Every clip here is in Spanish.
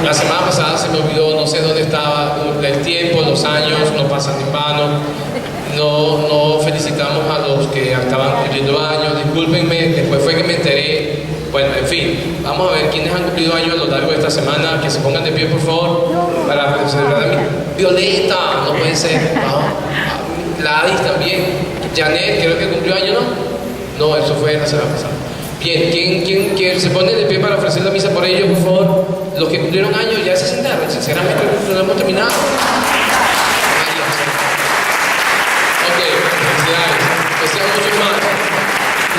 La semana pasada se me olvidó, no sé dónde estaba, el tiempo, los años no pasan en vano. No felicitamos a los que estaban cumpliendo años, discúlpenme, después fue que me enteré. Bueno, en fin, vamos a ver quiénes han cumplido años a lo largo de esta semana, que se pongan de pie por favor, para celebrar a mí. Violeta, no puede ser, no. Gladys también, Janet creo que cumplió años, ¿no? No, eso fue la semana pasada. Bien, ¿quién se pone de pie para ofrecer la misa por ellos, por favor? Los que cumplieron años ya se sentaron, sinceramente no hemos terminado. Muchos más.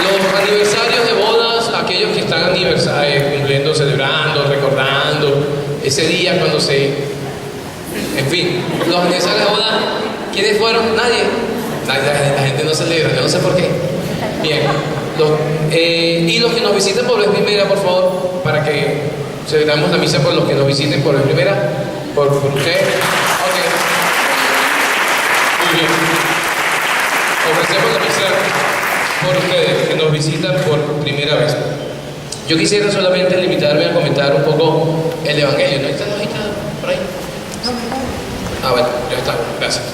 Los aniversarios de bodas, aquellos que están cumpliendo, celebrando, recordando ese día cuando en fin, los aniversarios de bodas, ¿quiénes fueron? Nadie. La gente no celebra, yo no sé por qué. Bien, y los que nos visiten por vez primera, por favor, para que celebramos la misa por los que nos visiten por vez primera, por usted. Ok. Muy bien. Ofrecemos la misa por ustedes que nos visitan por primera vez. Yo quisiera solamente limitarme a comentar un poco el Evangelio. ¿No está por ahí? Bueno, ya está, gracias.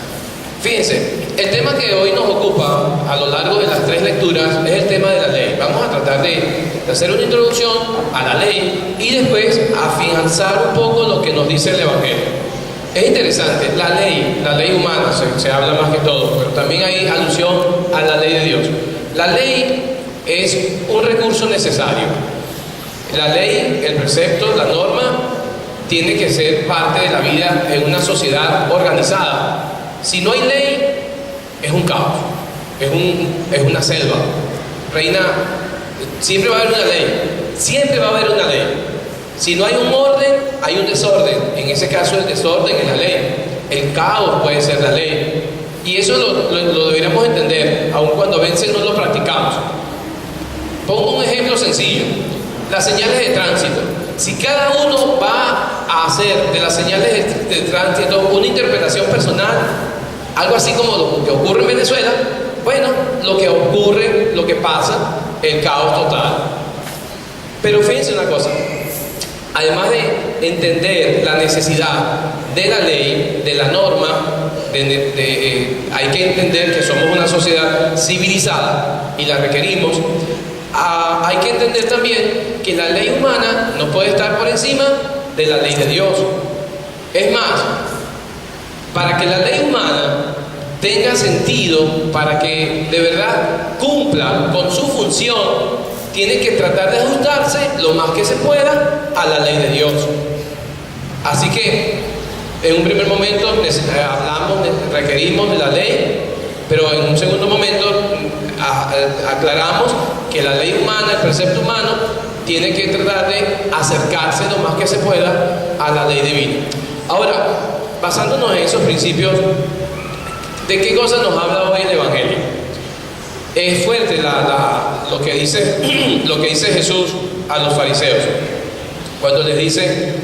Fíjense, el tema que hoy nos ocupa a lo largo de las 3 lecturas es el tema de la ley. Vamos a tratar de hacer una introducción a la ley y después afianzar un poco lo que nos dice el Evangelio. Es interesante, la ley humana se habla más que todo, pero también hay alusión a la ley de Dios. La ley es un recurso necesario. La ley, el precepto, la norma, tiene que ser parte de la vida en una sociedad organizada. Si no hay ley, es un caos, es una selva. Siempre va a haber una ley, siempre va a haber una ley. Si no hay un orden, hay un desorden. En ese caso el desorden es la ley. El caos puede ser la ley. Y eso lo deberíamos entender, aun cuando a veces no lo practicamos. Pongo un ejemplo sencillo. Las señales de tránsito. Si cada uno va a hacer de las señales de tránsito una interpretación personal, algo así como lo que ocurre en Venezuela, bueno, lo que pasa, el caos total. Pero fíjense una cosa. Además de entender la necesidad de la ley, de la norma, hay que entender que somos una sociedad civilizada y la requerimos. Hay que entender también que la ley humana no puede estar por encima de la ley de Dios. Es más, para que la ley humana tenga sentido, para que de verdad cumpla con su función, tiene que tratar de ajustarse lo más que se pueda a la ley de Dios. Así que en un primer momento requerimos de la ley, pero en un segundo momento aclaramos que la ley humana, el precepto humano, tiene que tratar de acercarse lo más que se pueda a la ley divina. Ahora, basándonos en esos principios, ¿de qué cosa nos habla hoy el Evangelio? Es fuerte lo que dice Jesús a los fariseos cuando les dice: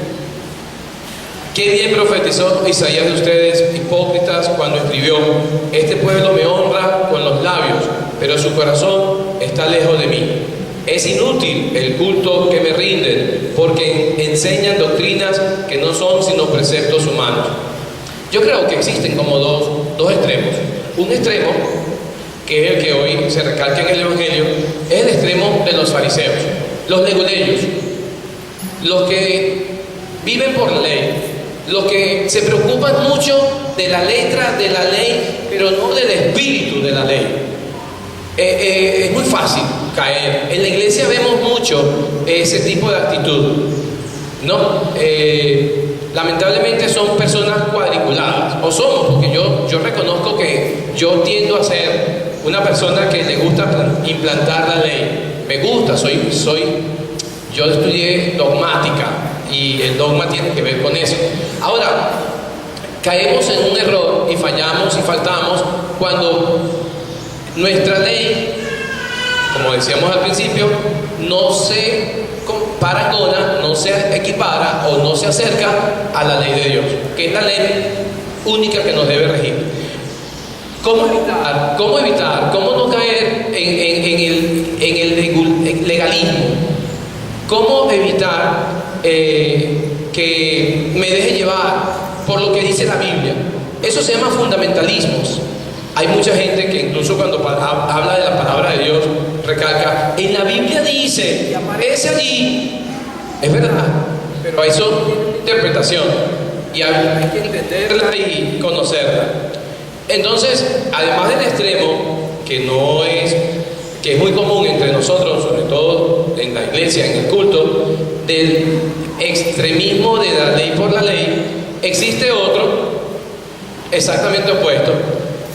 qué bien profetizó Isaías de ustedes, hipócritas, cuando escribió: este pueblo me honra con los labios, pero su corazón está lejos de mí. Es inútil el culto que me rinden, porque enseñan doctrinas que no son sino preceptos humanos. Yo creo que existen como dos extremos. Un extremo, que es el que hoy se recalca en el Evangelio, es el extremo de los fariseos, los leguleyos, los que viven por la ley, los que se preocupan mucho de la letra de la ley, pero no del espíritu de la ley. Es muy fácil caer. En la iglesia vemos mucho ese tipo de actitud, ¿no? Lamentablemente son personas cuadriculadas, o somos, porque yo reconozco que yo tiendo a ser una persona que le gusta implantar la ley. Me gusta, yo estudié dogmática y el dogma tiene que ver con eso. Ahora, caemos en un error y fallamos y faltamos cuando nuestra ley, como decíamos al principio, no se parangona, no se equipara o no se acerca a la ley de Dios, que es la ley única que nos debe regir. ¿Cómo evitar? ¿Cómo no caer en el legalismo? ¿Cómo evitar que me deje llevar por lo que dice la Biblia. Eso se llama fundamentalismos. Hay mucha gente que incluso cuando habla de la palabra de Dios recalca, en la Biblia dice, y aparece allí. Es verdad, pero eso es interpretación y hay que entenderla y conocerla. Entonces, además del extremo, que es muy común entre nosotros, sobre todo en la iglesia, en el culto, del extremismo de la ley por la ley, existe otro exactamente opuesto.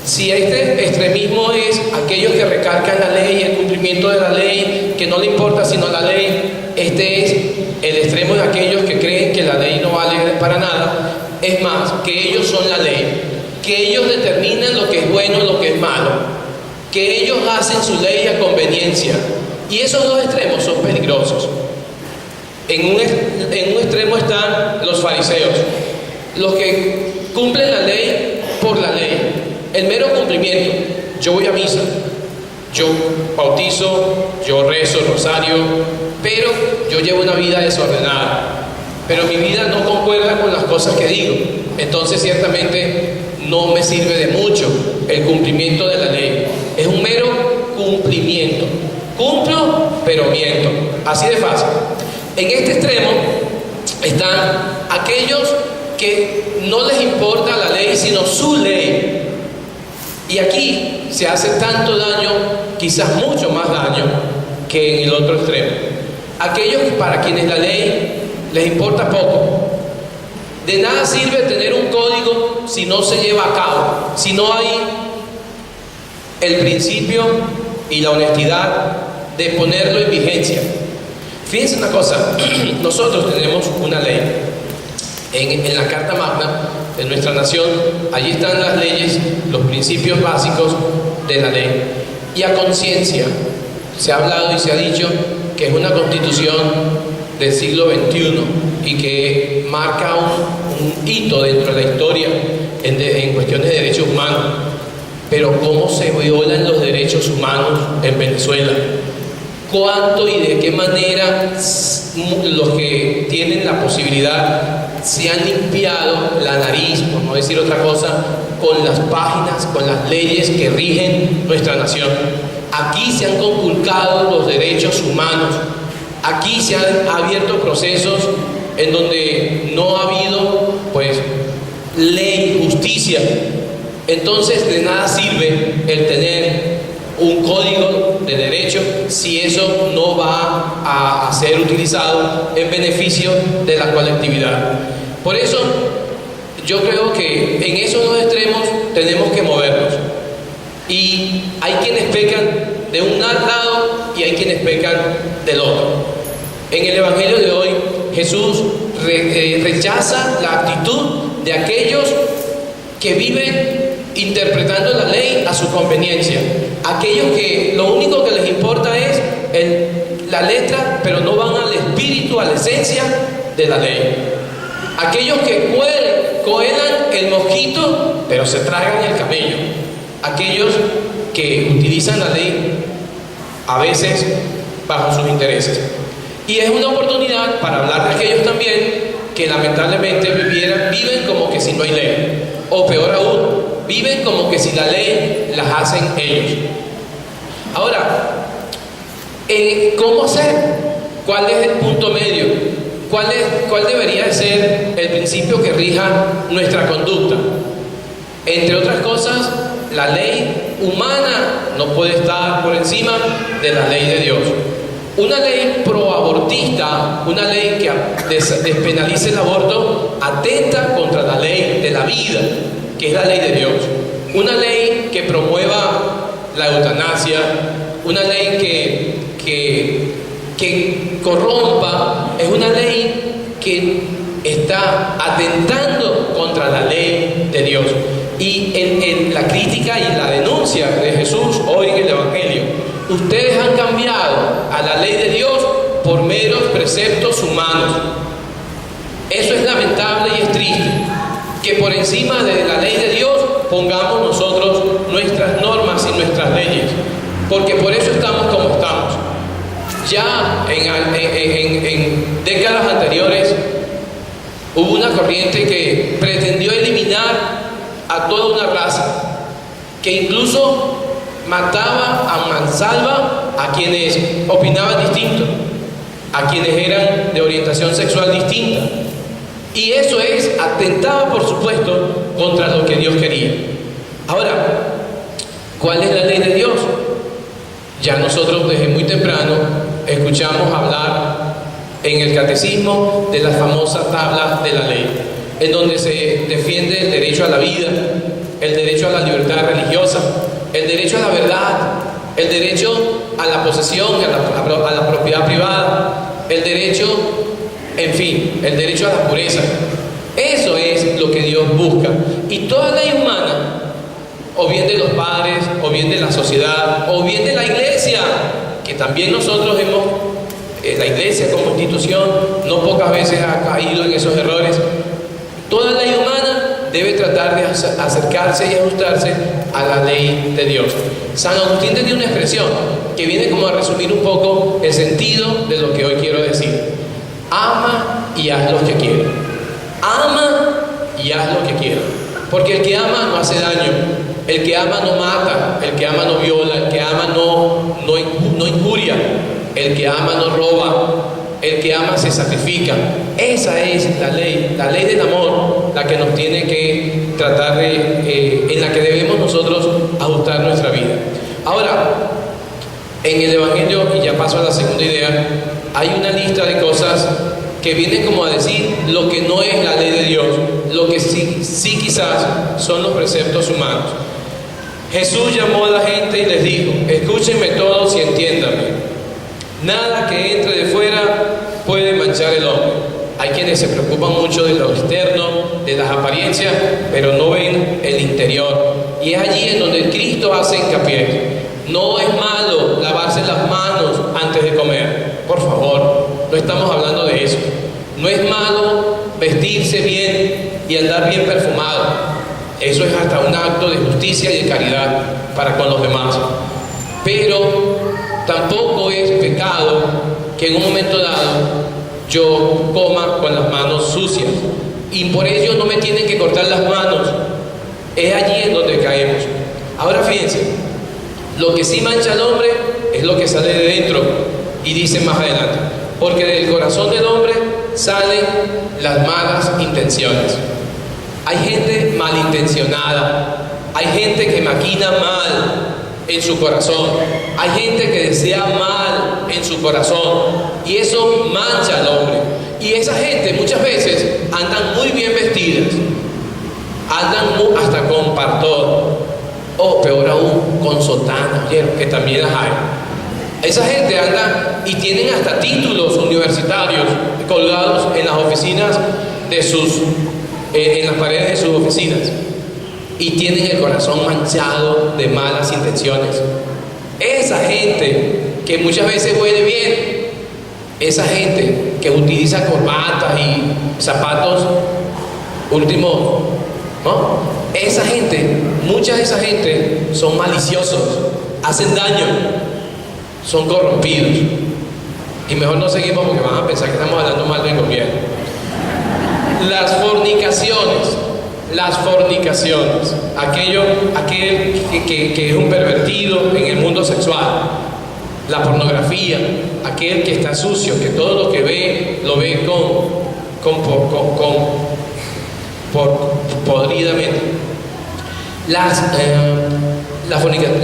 Si este extremismo es aquellos que recalcan la ley, el cumplimiento de la ley, que no le importa sino la ley, este es el extremo de aquellos que creen que la ley no vale para nada. Es más, que ellos son la ley, que ellos determinan lo que es bueno y lo que es malo, que ellos hacen su ley a conveniencia. Y esos dos extremos son peligrosos. En un extremo están los fariseos, los que cumplen la ley por la ley, el mero cumplimiento. Yo voy a misa, yo bautizo, yo rezo el rosario, pero yo llevo una vida desordenada, pero mi vida no concuerda con las cosas que digo. Entonces ciertamente no me sirve de mucho el cumplimiento de la ley. Es un mero cumplimiento. Cumplo, pero miento. Así de fácil. En este extremo están aquellos que no les importa la ley, sino su ley. Y aquí se hace tanto daño, quizás mucho más daño, que en el otro extremo. Aquellos para quienes la ley les importa poco. De nada sirve tener un código si no se lleva a cabo, si no hay el principio y la honestidad de ponerlo en vigencia. Fíjense una cosa, nosotros tenemos una ley. En la Carta Magna de nuestra nación, allí están las leyes, los principios básicos de la ley. Y a conciencia, se ha hablado y se ha dicho que es una constitución del siglo XXI y que marca un hito dentro de la historia en cuestiones de derechos humanos. Pero ¿cómo se violan los derechos humanos en Venezuela? ¿Cuánto y de qué manera los que tienen la posibilidad se han limpiado la nariz, por no decir otra cosa, con las páginas, con las leyes que rigen nuestra nación? Aquí se han conculcado los derechos humanos. Aquí se han abierto procesos en donde no ha habido, pues, ley, justicia. Entonces, de nada sirve el tener un código de derecho si eso no va a ser utilizado en beneficio de la colectividad. Por eso, yo creo que en esos dos extremos tenemos que movernos. Y hay quienes pecan de un lado y hay quienes pecan del otro. En el Evangelio de hoy, Jesús rechaza la actitud de aquellos que viven interpretando la ley a su conveniencia. Aquellos que lo único que les importa es la letra, pero no van al espíritu, a la esencia de la ley. Aquellos que cuelan el mosquito, pero se tragan el camello. Aquellos que utilizan la ley a veces bajo sus intereses. Y es una oportunidad para hablar de aquellos también que lamentablemente viven como que si no hay ley. O peor aún, viven como que si la ley las hacen ellos. Ahora, ¿cómo hacer? ¿Cuál es el punto medio? ¿Cuál debería de ser el principio que rija nuestra conducta? Entre otras cosas, la ley humana no puede estar por encima de la ley de Dios. Una ley proabortista, una ley que despenalice el aborto, atenta contra la ley de la vida, que es la ley de Dios. Una ley que promueva la eutanasia, una ley que corrompa, es una ley que está atentando contra la ley de Dios. Y en la crítica y la denuncia de Jesús hoy en el Evangelio, ustedes han cambiado a la ley de Dios por meros preceptos humanos. Eso es lamentable y es triste, que por encima de la ley de Dios pongamos nosotros nuestras normas y nuestras leyes, porque por eso estamos como estamos. Ya en décadas anteriores corriente que pretendió eliminar a toda una raza, que incluso mataba a mansalva a quienes opinaban distinto, a quienes eran de orientación sexual distinta. Y eso atentaba, por supuesto, contra lo que Dios quería. Ahora, ¿cuál es la ley de Dios? Ya nosotros desde muy temprano escuchamos hablar en el catecismo de las famosas tablas de la ley, en donde se defiende el derecho a la vida, el derecho a la libertad religiosa, el derecho a la verdad, el derecho a la posesión, a la propiedad privada, el derecho, en fin, el derecho a la pureza. Eso es lo que Dios busca. Y toda ley humana, o bien de los padres, o bien de la sociedad, o bien de la iglesia, que también nosotros la iglesia como institución no pocas veces ha caído en esos errores. Toda ley humana debe tratar de acercarse y ajustarse a la ley de Dios. San Agustín tenía una expresión que viene como a resumir un poco el sentido de lo que hoy quiero decir: ama y haz lo que quieras. Ama y haz lo que quieras. Porque el que ama no hace daño, el que ama no mata, el que ama no viola, el que ama no injuria, el que ama no roba, el que ama se sacrifica. Esa es la ley del amor, la que nos tiene que tratar en la que debemos nosotros ajustar nuestra vida. Ahora, en el Evangelio, y ya paso a la segunda idea, hay una lista de cosas que vienen como a decir lo que no es la ley de Dios, lo que sí quizás son los preceptos humanos. Jesús llamó a la gente y les dijo: escúchenme todos y entiéndanme. Nada que entre de fuera puede manchar el hombre. Hay quienes se preocupan mucho de lo externo, de las apariencias, pero no ven el interior. Y es allí en donde Cristo hace hincapié. No es malo lavarse las manos antes de comer. Por favor, no estamos hablando de eso. No es malo vestirse bien y andar bien perfumado. Eso es hasta un acto de justicia y de caridad para con los demás. Pero tampoco es pecado que en un momento dado yo coma con las manos sucias, y por ello no me tienen que cortar las manos. Es allí en donde caemos. Ahora fíjense, lo que sí mancha al hombre es lo que sale de dentro, y dice más adelante: porque del corazón del hombre salen las malas intenciones. Hay gente malintencionada, hay gente que maquina mal en su corazón, hay gente que desea mal en su corazón, y eso mancha al hombre. Y esa gente muchas veces andan muy bien vestidas, andan hasta con partón, o peor aún, con sotana, que también las hay. Esa gente anda y tienen hasta títulos universitarios colgados en las oficinas en las paredes de sus oficinas, y tienen el corazón manchado de malas intenciones. Esa gente que muchas veces huele bien, esa gente que utiliza corbatas y zapatos últimos, ¿no? Esa gente, mucha de esa gente son maliciosos, hacen daño, son corrompidos. Y mejor no seguimos porque van a pensar que estamos hablando mal del gobierno. Las fornicaciones, aquel que es un pervertido en el mundo sexual, la pornografía, aquel que está sucio, que todo lo que ve lo ve podridamente.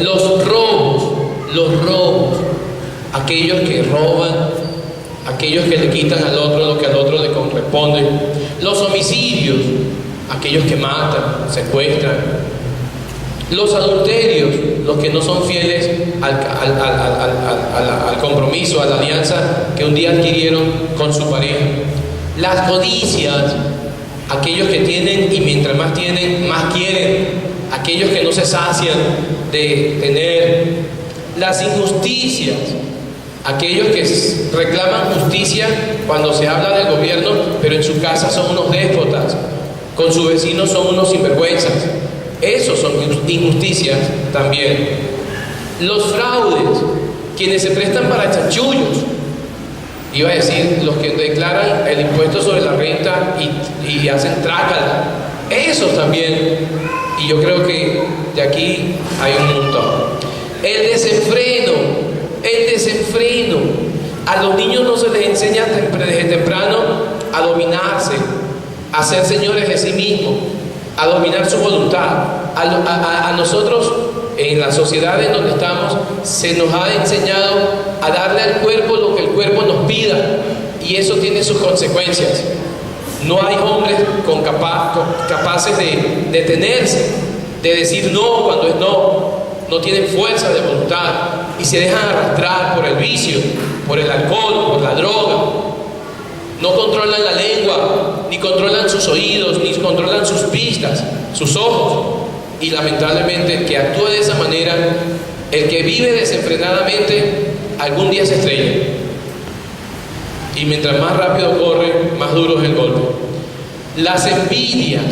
Los robos, aquellos que roban, aquellos que le quitan al otro lo que al otro le corresponde. Los homicidios, aquellos que matan, secuestran. Los adulterios, los que no son fieles al compromiso, a la alianza que un día adquirieron con su pareja. Las codicias, aquellos que tienen y mientras más tienen, más quieren. Aquellos que no se sacian de tener. Las injusticias, aquellos que reclaman justicia cuando se habla del gobierno, pero en su casa son unos déspotas, con sus vecinos son unos sinvergüenzas. Esos son injusticias también. Los fraudes, quienes se prestan para chanchullos, Iba a decir, los que declaran el impuesto sobre la renta y hacen trácala, esos también. Y yo creo que de aquí hay un montón. El desenfreno. A los niños no se les enseña desde temprano a dominarse, a ser señores de sí mismos, a dominar su voluntad. A nosotros, en la sociedad en donde estamos, se nos ha enseñado a darle al cuerpo lo que el cuerpo nos pida, y eso tiene sus consecuencias. No hay hombres capaces de detenerse, de decir no cuando es no. No tienen fuerza de voluntad y se dejan arrastrar por el vicio, por el alcohol, por la droga. No controlan la lengua, ni controlan sus oídos, ni controlan sus vistas, sus ojos. Y lamentablemente el que actúa de esa manera, el que vive desenfrenadamente, algún día se estrella. Y mientras más rápido corre, más duro es el golpe. Las envidias.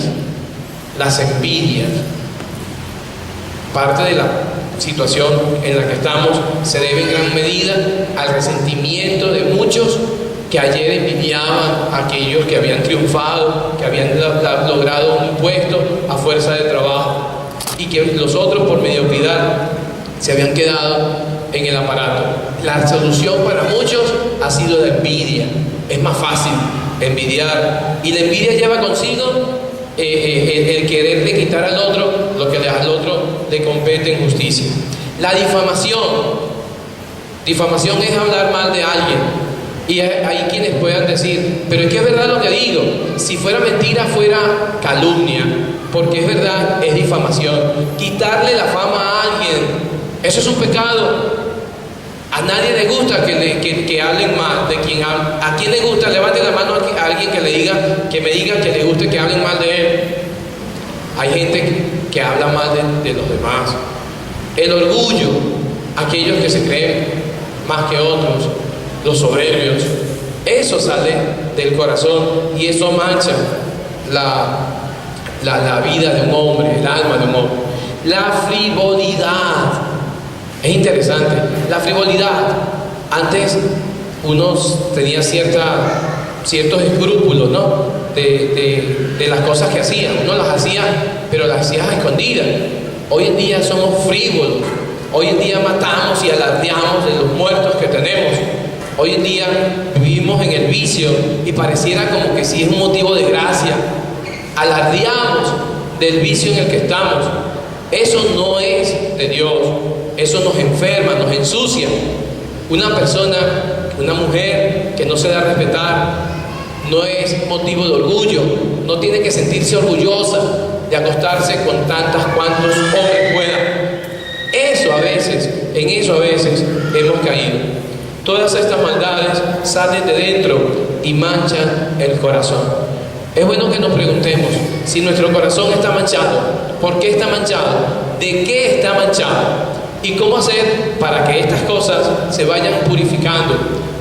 Parte de la situación en la que estamos se debe en gran medida al resentimiento de muchos que ayer envidiaban a aquellos que habían triunfado, que habían logrado un puesto a fuerza de trabajo, y que los otros por mediocridad se habían quedado en el aparato. La solución para muchos ha sido la envidia. Es más fácil envidiar, y la envidia lleva consigo el quererle quitar al otro lo que al otro le compete en justicia. La difamación es hablar mal de alguien, y hay quienes puedan decir, pero es que es verdad lo que digo. Si fuera mentira, fuera calumnia, porque es verdad, es difamación. Quitarle la fama a alguien, eso es un pecado. A nadie le gusta que hablen mal de quien habla. ¿A quién le gusta? Levante la mano a alguien que me diga que le guste que hablen mal de él. Hay gente que habla mal de los demás. El orgullo, aquellos que se creen más que otros, los soberbios, eso sale del corazón y eso mancha la vida de un hombre, el alma de un hombre. La frivolidad. Es interesante, la frivolidad. Antes uno tenía ciertos escrúpulos, ¿no? De las cosas que hacía. Uno las hacía, pero las hacía a escondidas. Hoy en día somos frívolos. Hoy en día matamos y alardeamos de los muertos que tenemos. Hoy en día vivimos en el vicio y pareciera como que si es un motivo de gracia. Alardeamos del vicio en el que estamos. Eso no es de Dios. Eso nos enferma, nos ensucia. Una persona, una mujer que no se da a respetar, no es motivo de orgullo. No tiene que sentirse orgullosa de acostarse con tantas cuantos hombres puedan. En eso a veces hemos caído. Todas estas maldades salen de dentro y manchan el corazón. Es bueno que nos preguntemos si nuestro corazón está manchado. ¿Por qué está manchado? ¿De qué está manchado? ¿Y cómo hacer para que estas cosas se vayan purificando?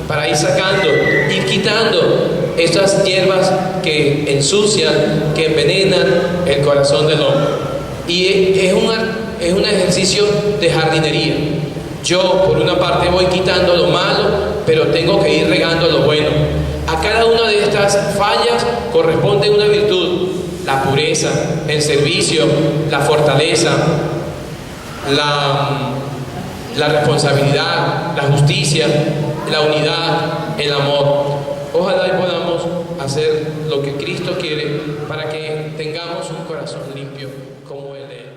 Para ir sacando, ir quitando estas hierbas que ensucian, que envenenan el corazón del hombre. Y es un ejercicio de jardinería. Yo, por una parte, voy quitando lo malo, pero tengo que ir regando lo bueno. A cada una de estas fallas corresponde una virtud: la pureza, el servicio, la fortaleza, la responsabilidad, la justicia, la unidad, el amor. Ojalá y podamos hacer lo que Cristo quiere para que tengamos un corazón limpio como el de Él.